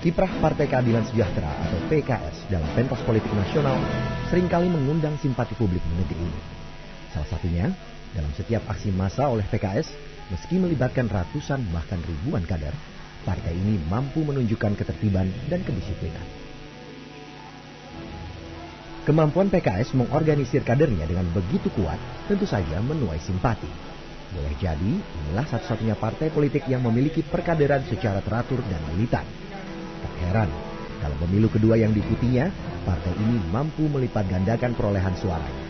Kiprah Partai Keadilan Sejahtera atau PKS dalam pentas politik nasional seringkali mengundang simpati publik di negeri ini. Salah satunya, dalam setiap aksi massa oleh PKS, meski melibatkan ratusan bahkan ribuan kader, partai ini mampu menunjukkan ketertiban dan kedisiplinan. Kemampuan PKS mengorganisir kadernya dengan begitu kuat tentu saja menuai simpati. Boleh jadi, inilah satu-satunya partai politik yang memiliki perkaderan secara teratur dan militan. Tak heran, kalau pemilu kedua yang diikutinya, partai ini mampu melipat gandakan perolehan suaranya.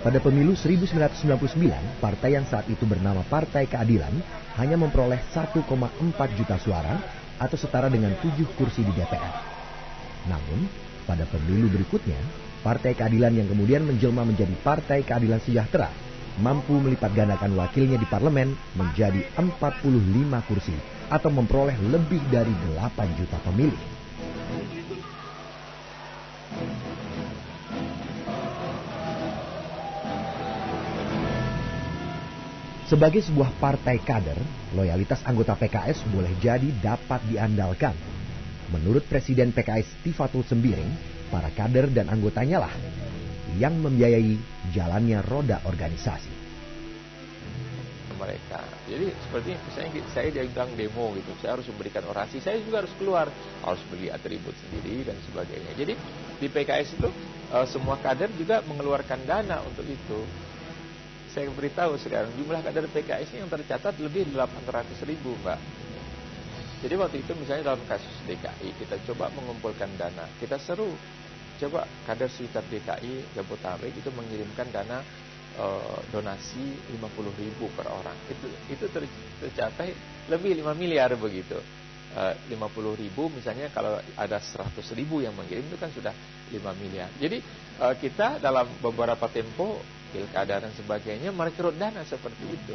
Pada pemilu 1999, partai yang saat itu bernama Partai Keadilan hanya memperoleh 1,4 juta suara atau setara dengan 7 kursi di DPR. Namun, pada pemilu berikutnya, Partai Keadilan yang kemudian menjelma menjadi Partai Keadilan Sejahtera mampu melipat gandakan wakilnya di parlemen menjadi 45 kursi atau memperoleh lebih dari 8 juta pemilih. Sebagai sebuah partai kader, loyalitas anggota PKS boleh jadi dapat diandalkan. Menurut Presiden PKS Tifatul Sembiring, para kader dan anggotanya lah yang membiayai jalannya roda organisasi. Mereka, jadi seperti misalnya saya diundang demo gitu, saya harus memberikan orasi, saya juga harus keluar, harus beli atribut sendiri dan sebagainya. Jadi di PKS itu semua kader juga mengeluarkan dana untuk itu. Saya beritahu sekarang jumlah kader PKS yang tercatat lebih 800.000, Mbak. Jadi waktu itu misalnya dalam kasus DKI kita coba mengumpulkan dana, kita seru coba kader sekitar DKI Jabodetabek itu mengirimkan dana donasi 50.000 per orang. Itu tercapai lebih 5 miliar begitu. 50.000 misalnya kalau ada 100.000 yang mengirim itu kan sudah 5 miliar. Jadi kita dalam beberapa tempo pilkada dan sebagainya merekrut dana seperti itu.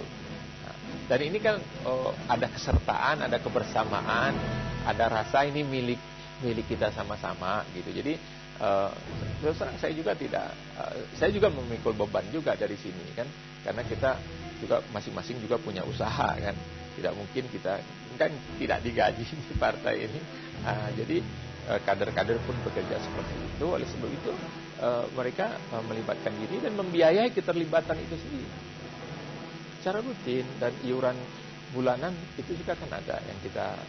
Dan ini kan ada kesertaan, ada kebersamaan, ada rasa ini milik kita sama-sama gitu. Jadi saya juga saya juga memikul beban juga dari sini kan, karena kita juga masing-masing juga punya usaha kan. Tidak mungkin kita kan tidak digaji di partai ini. Jadi kader-kader pun bekerja seperti itu. Oleh sebab itu mereka melibatkan diri dan membiayai keterlibatan itu sendiri secara rutin, dan iuran bulanan itu juga kan ada yang kita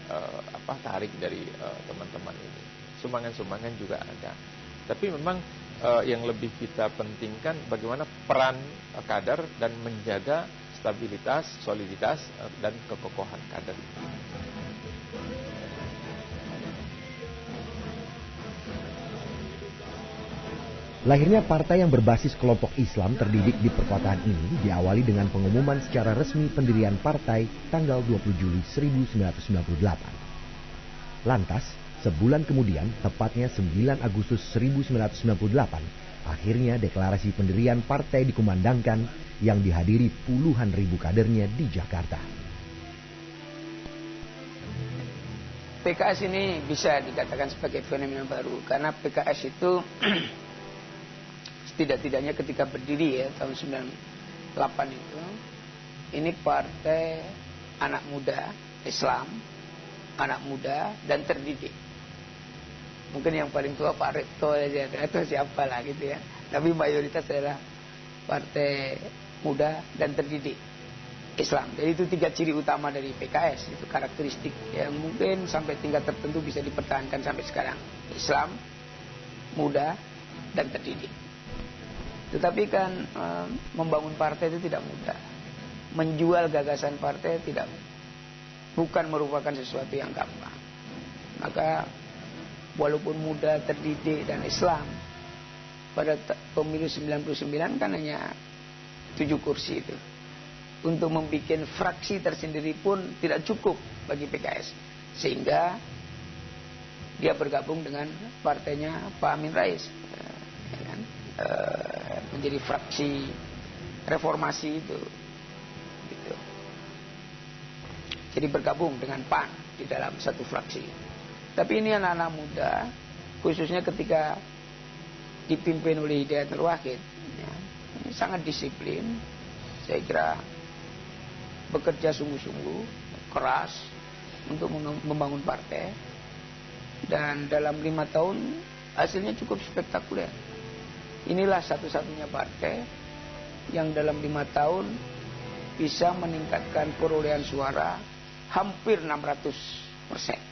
tarik dari teman-teman ini. Sumbangan-sumbangan juga ada. Tapi memang yang lebih kita pentingkan bagaimana peran kader dan menjaga stabilitas, soliditas dan kekokohan kader. Lahirnya partai yang berbasis kelompok Islam terdidik di perkotaan ini diawali dengan pengumuman secara resmi pendirian partai tanggal 20 Juli 1998. Lantas, sebulan kemudian, tepatnya 9 Agustus 1998, akhirnya deklarasi pendirian partai dikumandangkan yang dihadiri puluhan ribu kadernya di Jakarta. PKS ini bisa dikatakan sebagai fenomena baru karena PKS itu setidak-tidaknya ketika berdiri ya tahun 98 itu, ini partai anak muda Islam, anak muda dan terdidik. Mungkin yang paling tua Pak Rekto aja atau siapa lah gitu ya. Tapi mayoritas adalah partai muda dan terdidik Islam. Jadi itu 3 ciri utama dari PKS, itu karakteristik yang mungkin sampai tingkat tertentu bisa dipertahankan sampai sekarang. Islam, muda dan terdidik. Tetapi kan membangun partai itu tidak mudah. Menjual gagasan partai bukan merupakan sesuatu yang gampang. Maka walaupun muda, terdidik dan Islam, pada pemilu 99 kan hanya 7 kursi itu. Untuk membuat fraksi tersendiri pun tidak cukup bagi PKS. Sehingga dia bergabung dengan partainya Pak Amin Rais. Menjadi fraksi reformasi itu gitu. Jadi bergabung dengan PAN di dalam satu fraksi. Tapi ini anak-anak muda, khususnya ketika dipimpin oleh Hidayat Nur Wahid ya, ini sangat disiplin. Saya kira bekerja sungguh-sungguh, keras, untuk membangun partai. Dan dalam 5 tahun hasilnya cukup spektakuler. Inilah satu-satunya partai yang dalam 5 tahun bisa meningkatkan perolehan suara hampir 600%.